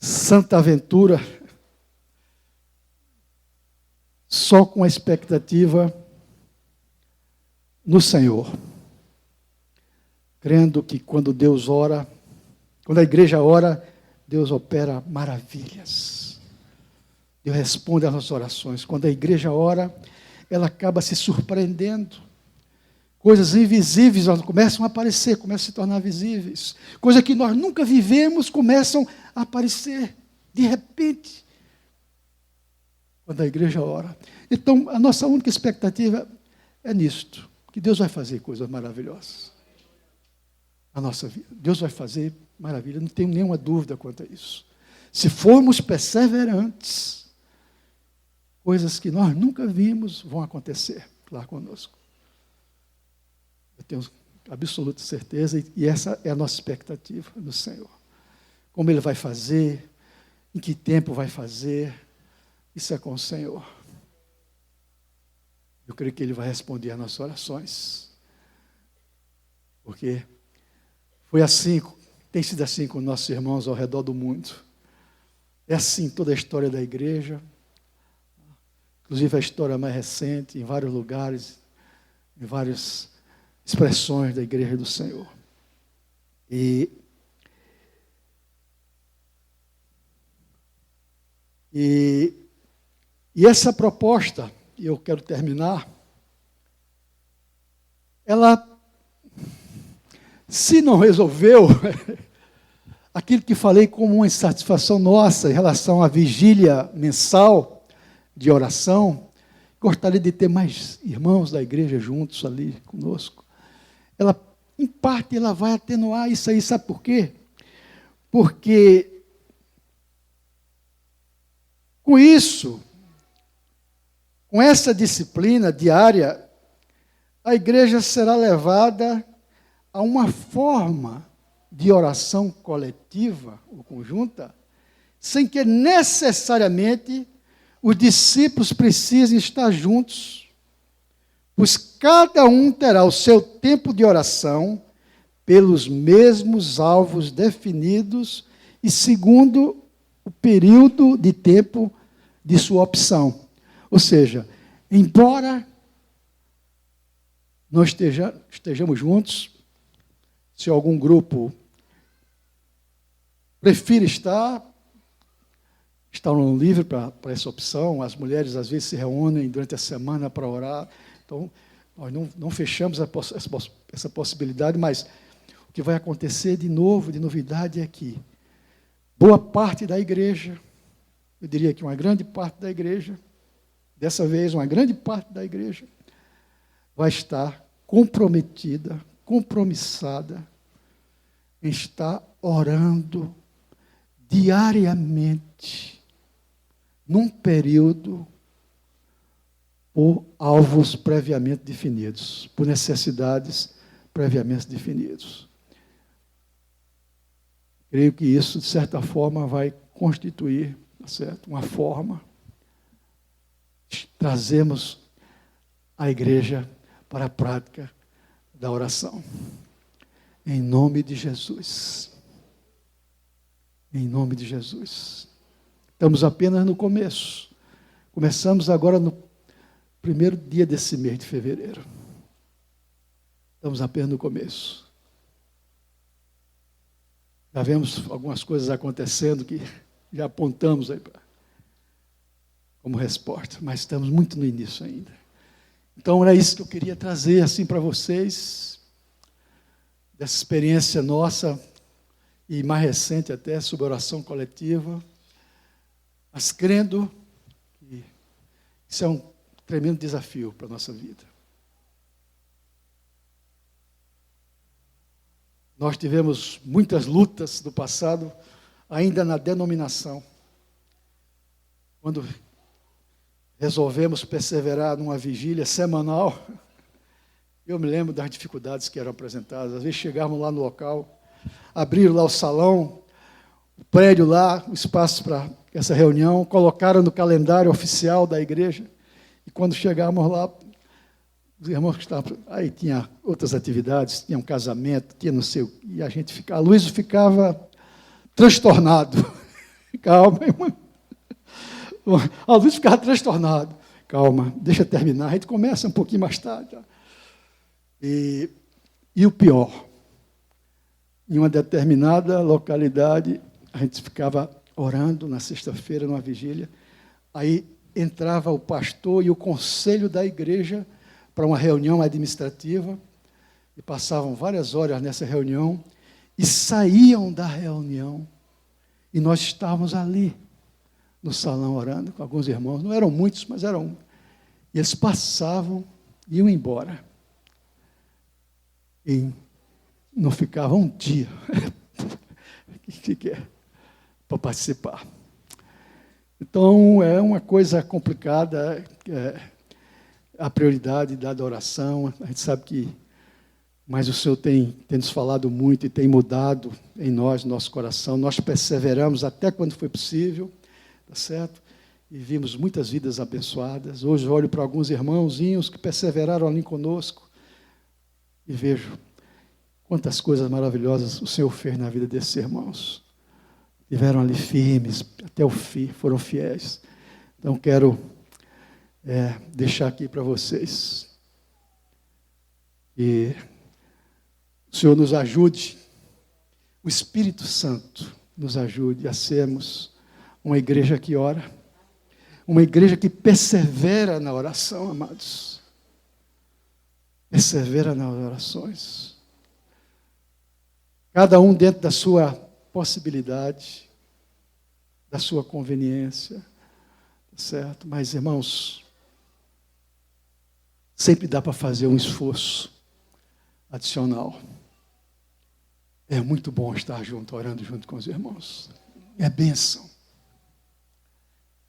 santa aventura só com a expectativa no Senhor. Crendo que quando Deus ora, quando a igreja ora, Deus opera maravilhas. Deus responde às nossas orações. Quando a igreja ora, ela acaba se surpreendendo. Coisas invisíveis começam a aparecer, começam a se tornar visíveis. Coisas que nós nunca vivemos começam a aparecer de repente, quando a igreja ora. Então, a nossa única expectativa é nisto, que Deus vai fazer coisas maravilhosas na nossa vida. Deus vai fazer maravilha, não tenho nenhuma dúvida quanto a isso. Se formos perseverantes, coisas que nós nunca vimos vão acontecer lá conosco. Eu tenho absoluta certeza, e essa é a nossa expectativa do Senhor. Como Ele vai fazer, em que tempo vai fazer, isso é com o Senhor. Eu creio que Ele vai responder às nossas orações. Porque foi assim, tem sido assim com nossos irmãos ao redor do mundo. É assim toda a história da igreja, inclusive a história mais recente, em vários lugares, em várias expressões da igreja do Senhor. E essa proposta, e eu quero terminar, ela, se não resolveu aquilo que falei como uma insatisfação nossa em relação à vigília mensal de oração, gostaria de ter mais irmãos da igreja juntos ali conosco. Ela, em parte, ela vai atenuar isso aí, sabe por quê? Porque com Com essa disciplina diária, a igreja será levada a uma forma de oração coletiva ou conjunta, sem que necessariamente os discípulos precisem estar juntos, pois cada um terá o seu tempo de oração pelos mesmos alvos definidos e segundo o período de tempo de sua opção. Ou seja, embora nós estejamos juntos, se algum grupo prefira estar livre para essa opção. As mulheres às vezes se reúnem durante a semana para orar. Então, nós não fechamos essa possibilidade, mas o que vai acontecer de novo, de novidade, é que boa parte da igreja, eu diria que uma grande parte da igreja, dessa vez uma grande parte da igreja, vai estar comprometida, compromissada em estar orando diariamente, num período, por alvos previamente definidos, por necessidades previamente definidos. Creio que isso, de certa forma, vai constituir, tá certo, uma forma de trazermos a igreja para a prática da oração. Em nome de Jesus. Em nome de Jesus. Estamos apenas no começo. Começamos agora no primeiro dia desse mês de fevereiro. Estamos apenas no começo. Já vemos algumas coisas acontecendo que já apontamos aí como resposta, mas estamos muito no início ainda. Então, era isso que eu queria trazer assim para vocês, dessa experiência nossa, e mais recente até, sobre oração coletiva, mas crendo que isso é um tremendo desafio para a nossa vida. Nós tivemos muitas lutas do passado, ainda na denominação, quando resolvemos perseverar numa vigília semanal. Eu me lembro das dificuldades que eram apresentadas. Às vezes chegávamos lá no local, abriram lá o salão, o prédio lá, o espaço para essa reunião, colocaram no calendário oficial da igreja, e quando chegávamos lá, os irmãos que estavam... Aí tinha outras atividades, tinha um casamento, tinha não sei o que, e a gente ficava... A Luísa ficava transtornado. Calma, irmão. A Luísa ficava transtornado. Calma, deixa eu terminar, a gente começa um pouquinho mais tarde. E o pior, em uma determinada localidade, a gente ficava orando na sexta-feira, numa vigília, aí entrava o pastor e o conselho da igreja para uma reunião administrativa, e passavam várias horas nessa reunião, e saíam da reunião, e nós estávamos ali, no salão, orando com alguns irmãos, não eram muitos, mas eram, e eles passavam e iam embora, e não ficavam um dia para participar. Então, é uma coisa complicada, a prioridade da adoração. A gente sabe que, mas o Senhor tem nos falado muito e tem mudado em nós, nosso coração. Nós perseveramos até quando foi possível, tá certo? E vimos muitas vidas abençoadas. Hoje eu olho para alguns irmãozinhos que perseveraram ali conosco e vejo quantas coisas maravilhosas o Senhor fez na vida desses irmãos. Estiveram ali firmes até o fim, foram fiéis. Então, quero deixar aqui para vocês. E o Senhor nos ajude, o Espírito Santo nos ajude a sermos uma igreja que ora, uma igreja que persevera na oração, amados. Persevera nas orações. Cada um dentro da sua possibilidade, da sua conveniência, certo? Mas, irmãos, sempre dá para fazer um esforço adicional. É muito bom estar junto, orando junto com os irmãos. É bênção.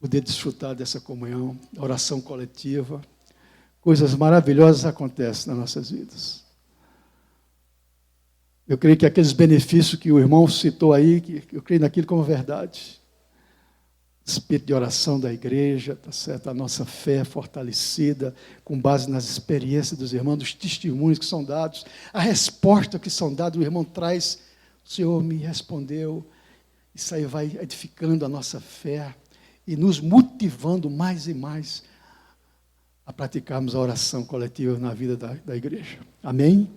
poder desfrutar dessa comunhão, oração coletiva. Coisas maravilhosas acontecem nas nossas vidas. Eu creio que aqueles benefícios que o irmão citou aí, que eu creio naquilo como verdade. Espírito de oração da igreja, tá certo? A nossa fé fortalecida, com base nas experiências dos irmãos, dos testemunhos que são dados, a resposta que são dadas, o irmão traz, o Senhor me respondeu. Isso aí vai edificando a nossa fé e nos motivando mais e mais a praticarmos a oração coletiva na vida da igreja. Amém?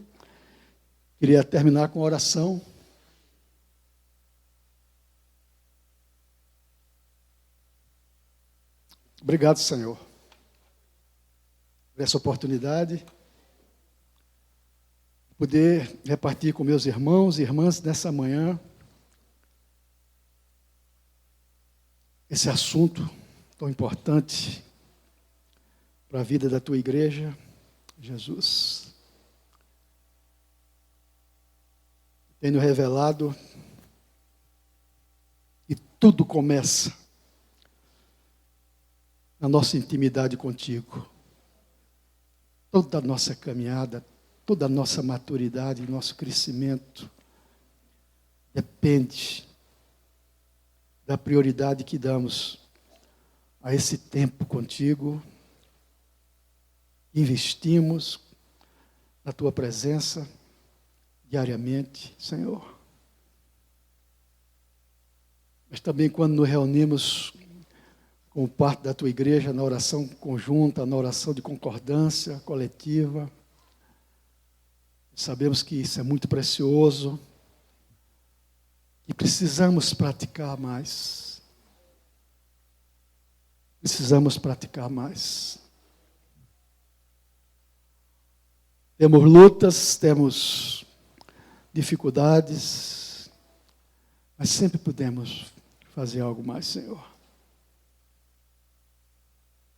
Queria terminar com a oração. Obrigado, Senhor, por essa oportunidade de poder repartir com meus irmãos e irmãs nessa manhã esse assunto tão importante para a vida da tua igreja, Jesus. Tenho revelado que tudo começa na nossa intimidade contigo. Toda a nossa caminhada, toda a nossa maturidade, nosso crescimento depende da prioridade que damos a esse tempo contigo. Investimos na tua presença diariamente, Senhor. Mas também quando nos reunimos como parte da tua igreja, na oração conjunta, na oração de concordância coletiva. Sabemos que isso é muito precioso e precisamos praticar mais. Precisamos praticar mais. Temos lutas, temos dificuldades, mas sempre podemos fazer algo mais, Senhor.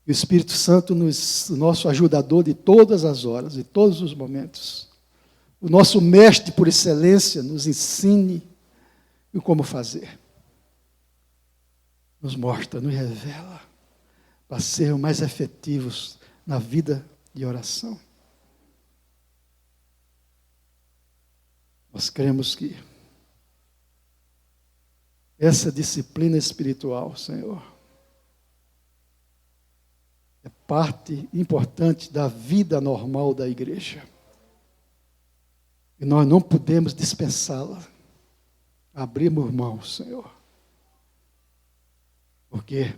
O Espírito Santo, o nosso ajudador de todas as horas, de todos os momentos, o nosso mestre por excelência, nos ensine o como fazer. Nos mostra, nos revela, para sermos mais efetivos na vida de oração. Nós cremos que essa disciplina espiritual, Senhor, é parte importante da vida normal da igreja. E nós não podemos dispensá-la. Abrimos mão, Senhor. Porque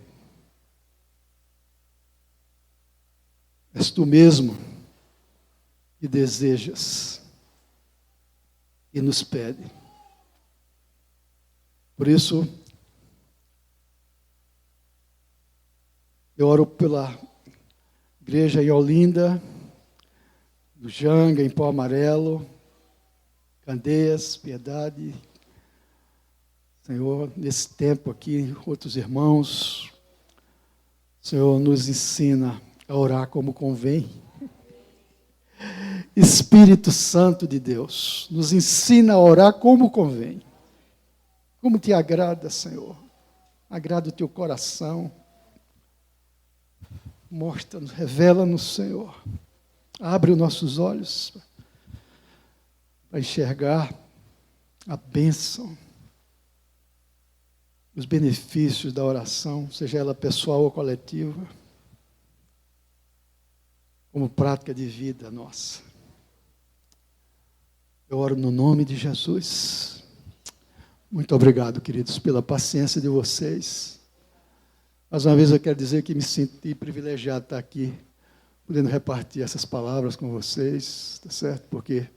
és tu mesmo que desejas e nos pede. Por isso, eu oro pela igreja em Olinda, do Janga, em Pau Amarelo, Candeias, Piedade. Senhor, nesse tempo aqui, outros irmãos, Senhor, nos ensina a orar como convém. Espírito Santo de Deus, nos ensina a orar como convém. Como te agrada, Senhor. Agrada o teu coração. Mostra-nos, revela-nos, Senhor. Abre os nossos olhos para enxergar a bênção, os benefícios da oração, seja ela pessoal ou coletiva, como prática de vida nossa. Eu oro no nome de Jesus. Muito obrigado, queridos, pela paciência de vocês. Mais uma vez eu quero dizer que me senti privilegiado de estar aqui, podendo repartir essas palavras com vocês, tá certo? Porque